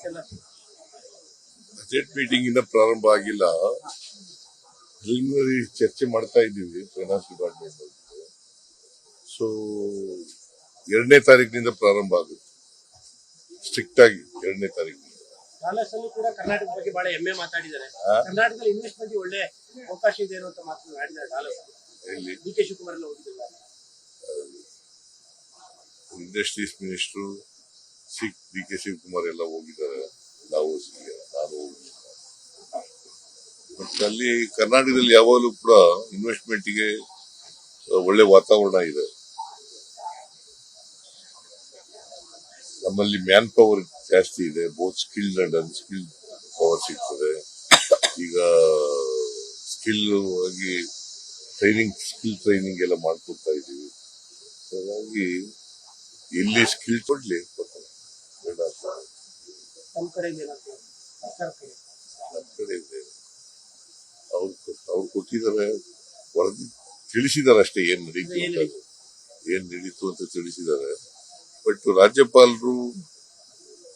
ಎಲ್ಲ budget meeting ಇಂದ ಪ್ರಾರಂಭ ಆಗಿಲ್ಲ. ಪ್ರಿಲಿಮಿನರಿ ಚರ್ಚೆ ಮಾಡ್ತಾ ಇದ್ದೀವಿ ಫೈನಾನ್ಸ್ ಡಿಪಾರ್ಟ್ಮೆಂಟ್. ಸೊ 2ನೇ ತಾರೀಕಿನಿಂದ ಪ್ರಾರಂಭ ಆಗುತ್ತೆ, ಸ್ಟ್ರಿಕ್ಟ್ ಆಗಿ 2ನೇ ತಾರೀಕು. ಕಾಲೇಜಲ್ಲಿ ಕೂಡ ಕರ್ನಾಟಕ ಬಗ್ಗೆ ಬಹಳ ಹೆಮ್ಮೆ ಮಾತಾಡಿದ್ದಾರೆ. ಕರ್ನಾಟಕದಲ್ಲಿ ಇನ್ವೆಸ್ಟ್ಮೆಂಟ್ ಒಳ್ಳೆ ಅವಕಾಶ ಇದೆ ಅಂತ ಮಾತನಾಡಿದ್ದಾರೆ. ಕಾಲೇಜ್ ಡಿ.ಕೆ. ಶಿವಕುಮಾರ್ ಎಲ್ಲ ಹೋಗಿದ್ದಾರೆ. Industries minister DK. ಶಿವಕುಮಾರ್ ಎಲ್ಲ ಹೋಗಿದ್ದಾರೆ. ನಾನು ಮತ್ತೆ ಅಲ್ಲಿ ಕರ್ನಾಟಕದಲ್ಲಿ ಯಾವಾಗಲೂ ಕೂಡ ಇನ್ವೆಸ್ಟ್ಮೆಂಟ್ಗೆ ಒಳ್ಳೆ ವಾತಾವರಣ ಇದೆ. ನಮ್ಮಲ್ಲಿ ಮ್ಯಾನ್ ಪವರ್ ಜಾಸ್ತಿ ಇದೆ, both skilled and unskilled power ಸಿಗ್ತದೆ. ಈಗ ಸ್ಕಿಲ್ ಆಗಿ ಸ್ಕಿಲ್ ಟ್ರೈನಿಂಗ್ ಎಲ್ಲ ಮಾಡ್ಕೊಡ್ತಾ ಇದ್ದೀವಿ. ಹಾಗಾಗಿ ಎಲ್ಲಿ ಸ್ಕಿಲ್ ಕೊಡ್ಲಿ ನಮ್ಮ ಕಡೆ ಇದೆ. ಅವ್ರು ಕೊಟ್ಟಿದ್ದಾರೆ, ವರದಿ ತಿಳಿಸಿದ್ದಾರೆ ಅಷ್ಟೇ, ಏನ್ ನಡೀತು ಅಂತ ತಿಳಿಸಿದ್ದಾರೆ. ಬಟ್ ರಾಜ್ಯಪಾಲರು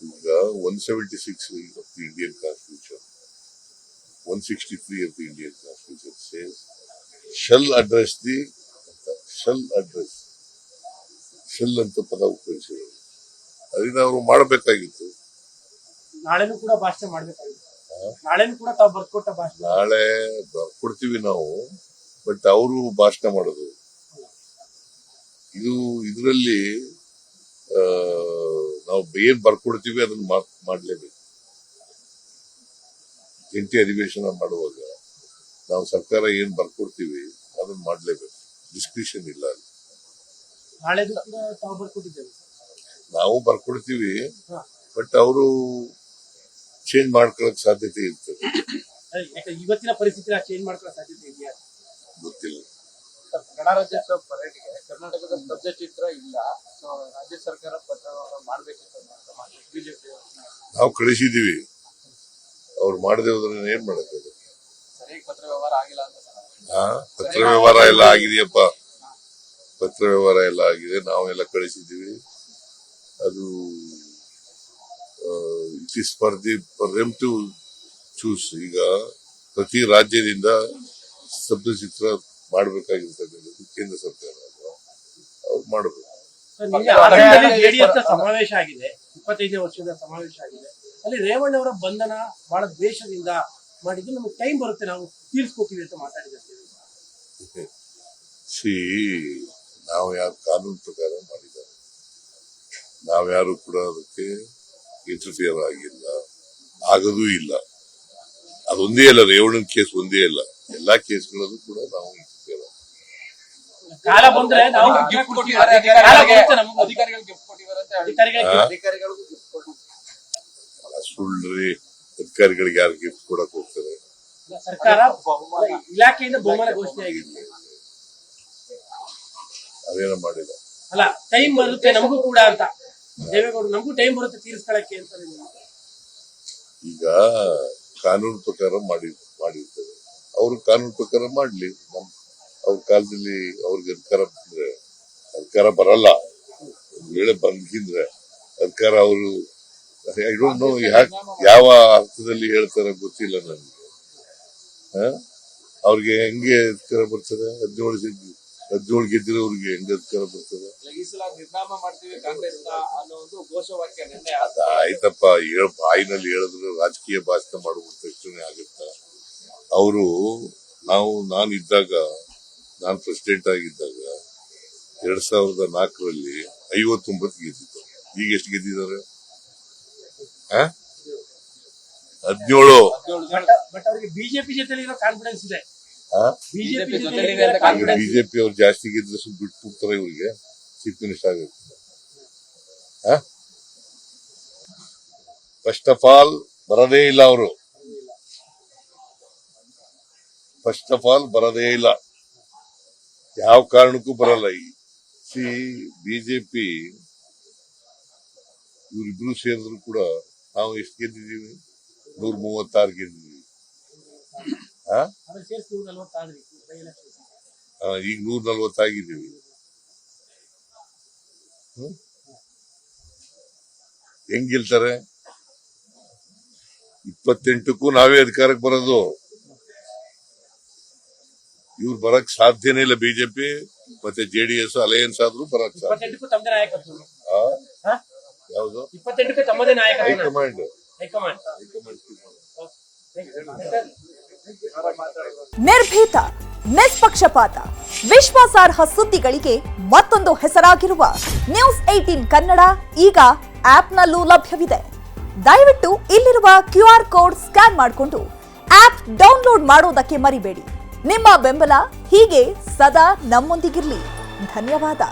ಈಗ 176 of the Indian Constitution, 163 of the Indian Constitution says shall address ಅಂತ ಪದ ಉಪಯೋಗಿಸಿದರು. ಅದರಿಂದ ಅವರು ಮಾಡಬೇಕಾಗಿತ್ತು. ನಾಳೆನೂ ಕೂಡ ಭಾಷಣ ಮಾಡಬೇಕಾಗಿತ್ತು. ನಾಳೆನೂ ಕೂಡ ತಾವು ಬರ್ಕೊಟ್ಟ ಭಾಷಣ ನಾಳೆ ಬರ್ಕೊಡ್ತೀವಿ ನಾವು. ಬಟ್ ಅವರು ಭಾಷಣ ಮಾಡೋದು ಇದರಲ್ಲಿ ನಾವು ಏನ್ ಬರ್ಕೊಡ್ತೀವಿ ಅದನ್ನ ಮಾಡ್ಲೇಬೇಕು. ಜಂಟಿ ಅಧಿವೇಶನ ಮಾಡುವಾಗ ನಾವು ಸರ್ಕಾರ ಏನ್ ಬರ್ಕೊಡ್ತೀವಿ ಅದನ್ನ ಮಾಡ್ಲೇಬೇಕು. ಡಿಸ್ಕ್ರಿಷನ್ ಇಲ್ಲ ಅಲ್ಲಿ. ನಾಳೆದು ಕೂಡ ತಾವು ಬರ್ಕೊಟ್ಟಿದ್ದೇವೆ. ನಾವು ಬರ್ಕೊಡ್ತೀವಿ, ಬಟ್ ಅವರು ಚೇಂಜ್ ಮಾಡ್ಕೊಳ್ಳೋಕೆ ಸಾಧ್ಯತೆ ಇರ್ತದೆ. ಇವತ್ತಿನ ಪರಿಸ್ಥಿತಿ ಚೇಂಜ್ ಮಾಡ್ಕೊಳ್ಳೋ ಸಾಧ್ಯತೆ ಇದೆಯಾ ಗೊತ್ತಿಲ್ಲ. ಗಣರಾಜ್ಯೋತ್ಸವ ಪರೇಡ್ಗೆ ಕರ್ನಾಟಕದ ಸ್ತಬ್ಧ ಚಿತ್ರ ಇಲ್ಲ. ರಾಜ್ಯ ಸರ್ಕಾರ ಪತ್ರ ಮಾಡಬೇಕಿತ್ತು ಬಿಜೆಪಿ. ನಾವು ಕಳಿಸಿದೀವಿ, ಅವ್ರು ಮಾಡದೆ ಹೋದ್ರೆ ಏನ್ ಮಾಡಕ್ಕೆ. ಸರಿಯಾಗಿ ಪತ್ರ ವ್ಯವಹಾರ ಆಗಿಲ್ಲ ಅಂತ. ಪತ್ರ ವ್ಯವಹಾರ ಎಲ್ಲ ಆಗಿದೆಯಪ್ಪ, ಪತ್ರ ವ್ಯವಹಾರ ಎಲ್ಲ ಆಗಿದೆ. ನಾವೆಲ್ಲ ಕಳಿಸಿದೀವಿ. ಅದು it is for them to choose. ಈಗ ಪ್ರತಿ ರಾಜ್ಯದಿಂದ ಸ್ತಬ್ಧ ಚಿತ್ರ ಮಾಡಬೇಕಾಗಿರ್ತಕ್ಕಂಥದ್ದು ಕೇಂದ್ರ ಸರ್ಕಾರ, ಅವ್ರು ಮಾಡಬೇಕು. ಜೆಡಿಎಸ್ ಸಮಾವೇಶ ಆಗಿದೆ, 25ನೇ ವರ್ಷದ ಸಮಾವೇಶ ಆಗಿದೆ. ಅಲ್ಲಿ ರೇವಣ್ಣ ಅವರ ಬಂಧನ ಬಹಳ ದ್ವೇಷದಿಂದ ಮಾಡಿದ್ದು, ನಮಗೆ ಟೈಮ್ ಬರುತ್ತೆ, ನಾವು ತೀರ್ಸ್ಕೋತೀವಿ ಅಂತ ಮಾತಾಡಿದ್ದಾರೆ. ನಾವು ಯಾರು ಕಾನೂನು ಪ್ರಕಾರ ಮಾಡಿದ್ದಾರೆ, ನಾವ್ಯಾರು ಕೂಡ ಅದಕ್ಕೆ ಇಂಟರ್ಫಿಯರ್ ಆಗಿಲ್ಲ, ಆಗದೂ ಇಲ್ಲ. ಅದೊಂದೇ ಅಲ್ಲ, ರೇವಣ್ಣನ ಕೇಸ್ ಒಂದೇ ಅಲ್ಲ, ಎಲ್ಲಾ ಕೇಸ್ಗಳಲ್ಲೂ ಕೂಡ ನಾವು ಇಂಟರ್ಫಿಯರ್ ಕಾಲ ಬಂದ್ರೆ ನಾವು ಗಿಫ್ಟ್ ಕೊಟ್ಟಿದ್ದಾರೆ. ಸುಳ್ಳ್ರಿ, ಅಧಿಕಾರಿಗಳಿಗೆ ಯಾರು ಗಿಫ್ಟ್ ಕೊಡಕ್ ಹೋಗ್ತಾರೆ? ಸರ್ಕಾರ ಇಲಾಖೆಯಿಂದ ಬಹುಮಾನ ಘೋಷಣೆ ಆಗಿದೆ, ಅದೇನ ಮಾಡಿಲ್ಲ. ಅಲ್ಲ ಟೈಮ್ ಬರುತ್ತೆ ನಮಗೂ ಕೂಡ ಅಂತ ದೇವೇಗೌಡರು, ನಮಗೂ ಟೈಮ್ ಬರುತ್ತೆ ತೀರಿಸ್ಕೊಳಕ್ಕೆ ಅಂತ. ಈಗ ಕಾನೂನು ಪ್ರಕಾರ ಮಾಡಿರ್ತಾರೆ, ಅವರು ಕಾನೂನು ಪ್ರಕಾರ ಮಾಡ್ಲಿ. ಅವ್ರ ಕಾಲದಲ್ಲಿ ಅವ್ರಿಗೆ ಅಧಿಕಾರ ಬರಲ್ಲ, ವೇಳೆ ಬಂದ್ರೆ ಅಧಿಕಾರ ಅವರು ಐ ಡೋಂಟ್ ನೋ ಯಾವ ಅರ್ಥದಲ್ಲಿ ಹೇಳ್ತಾರೆ ಗೊತ್ತಿಲ್ಲ ನನಗೆ. ಅವ್ರಿಗೆ ಹೆಂಗೆ ಅಧಿಕಾರ ಬರ್ತದೆ? 17 ಗೆದ್ದಿರೋರಿಗೆ ಹೆಂಗೆ ಅಧಿಕಾರ ಬರ್ತದೆ? ಆಯ್ತಪ್ಪ, ಬಾಯಿನಲ್ಲಿ ಹೇಳಿದ್ರು ರಾಜಕೀಯ ಭಾಷಣ ಮಾಡುವ ತಕ್ಷಣ ಆಗುತ್ತ. ಅವರು ನಾನು ಪ್ರೆಸಿಡೆಂಟ್ ಆಗಿದ್ದಾಗ 2004ರಲ್ಲಿ 59 ಗೆದ್ದಿದ್ದು. ಈಗ ಎಷ್ಟು ಗೆದ್ದಿದ್ದಾರೆ? 17. ಬಟ್ ಅವರಿಗೆ ಬಿಜೆಪಿ ಜೊತೆ ಕಾನ್ಫಿಡೆನ್ಸ್ ಇದೆ. ಬಿಜೆಪಿ ಅವ್ರು ಜಾಸ್ತಿ ಗೆದ್ರೆ ಸ್ವಲ್ಪ ಬಿಟ್ಬಿಡ್ತಾರೆ, ಇವ್ರಿಗೆ ಚೀಫ್ ಮಿನಿಸ್ಟರ್ ಆಗುತ್ತೆ. ಫಸ್ಟ್ ಆಫ್ ಆಲ್ ಬರದೇ ಇಲ್ಲ ಅವರು, ಫಸ್ಟ್ ಆಫ್ ಆಲ್ ಬರದೇ ಇಲ್ಲ, ಯಾವ ಕಾರಣಕ್ಕೂ ಬರಲ್ಲ. ಬಿಜೆಪಿ ಇವರಿಬ್ರು ಸೇರಿದ್ರು ಕೂಡ ನಾವು ಎಷ್ಟು ಗೆದ್ದಿದ್ದೀವಿ? 136 ಗೆದ್ದಿದ್ದೀವಿ. ಈಗ 140 ಆಗಿದ್ದೀವಿ. ಹೆಂಗ್ ಗೆಲ್ತಾರೆ? 28ಕ್ಕೂ ನಾವೇ ಅಧಿಕಾರಕ್ಕೆ ಬರೋದು. ಇವ್ರು ಬರಕ್ ಸಾಧ್ಯನೇ ಇಲ್ಲ. ಬಿಜೆಪಿ ಮತ್ತೆ ಜೆಡಿಎಸ್ ಅಲಯನ್ಸ್ ಆದ್ರೂ ಬರಕ್ ಸಾಧ್ಯ. 28ಕ್ಕೂ ತಮ್ಮದೇ ನಾಯಕತ್ವ. ಯಾವುದು 28ಕ್ಕೂ ತಮ್ಮದೇ ನಾಯಕತ್ವ. ಹೈಕಮಾಂಡ್ ನಿರ್ಭೀತ, ನಿಷ್ಪಕ್ಷಪಾತ, ವಿಶ್ವಾಸಾರ್ಹ ಸುದ್ದಿಗಳಿಗೆ ಮತ್ತೊಂದು ಹೆಸರಾಗಿರುವ ನ್ಯೂಸ್ 18 ಕನ್ನಡ ಈಗ ಆಪ್ನಲ್ಲೂ ಲಭ್ಯವಿದೆ. ದಯವಿಟ್ಟು ಇಲ್ಲಿರುವ QR ಕೋಡ್ ಸ್ಕ್ಯಾನ್ ಮಾಡಿಕೊಂಡು ಆಪ್ ಡೌನ್ಲೋಡ್ ಮಾಡೋದಕ್ಕೆ ಮರಿಬೇಡಿ. ನಿಮ್ಮ ಬೆಂಬಲ ಹೀಗೆ ಸದಾ ನಮ್ಮೊಂದಿಗಿರಲಿ. ಧನ್ಯವಾದ.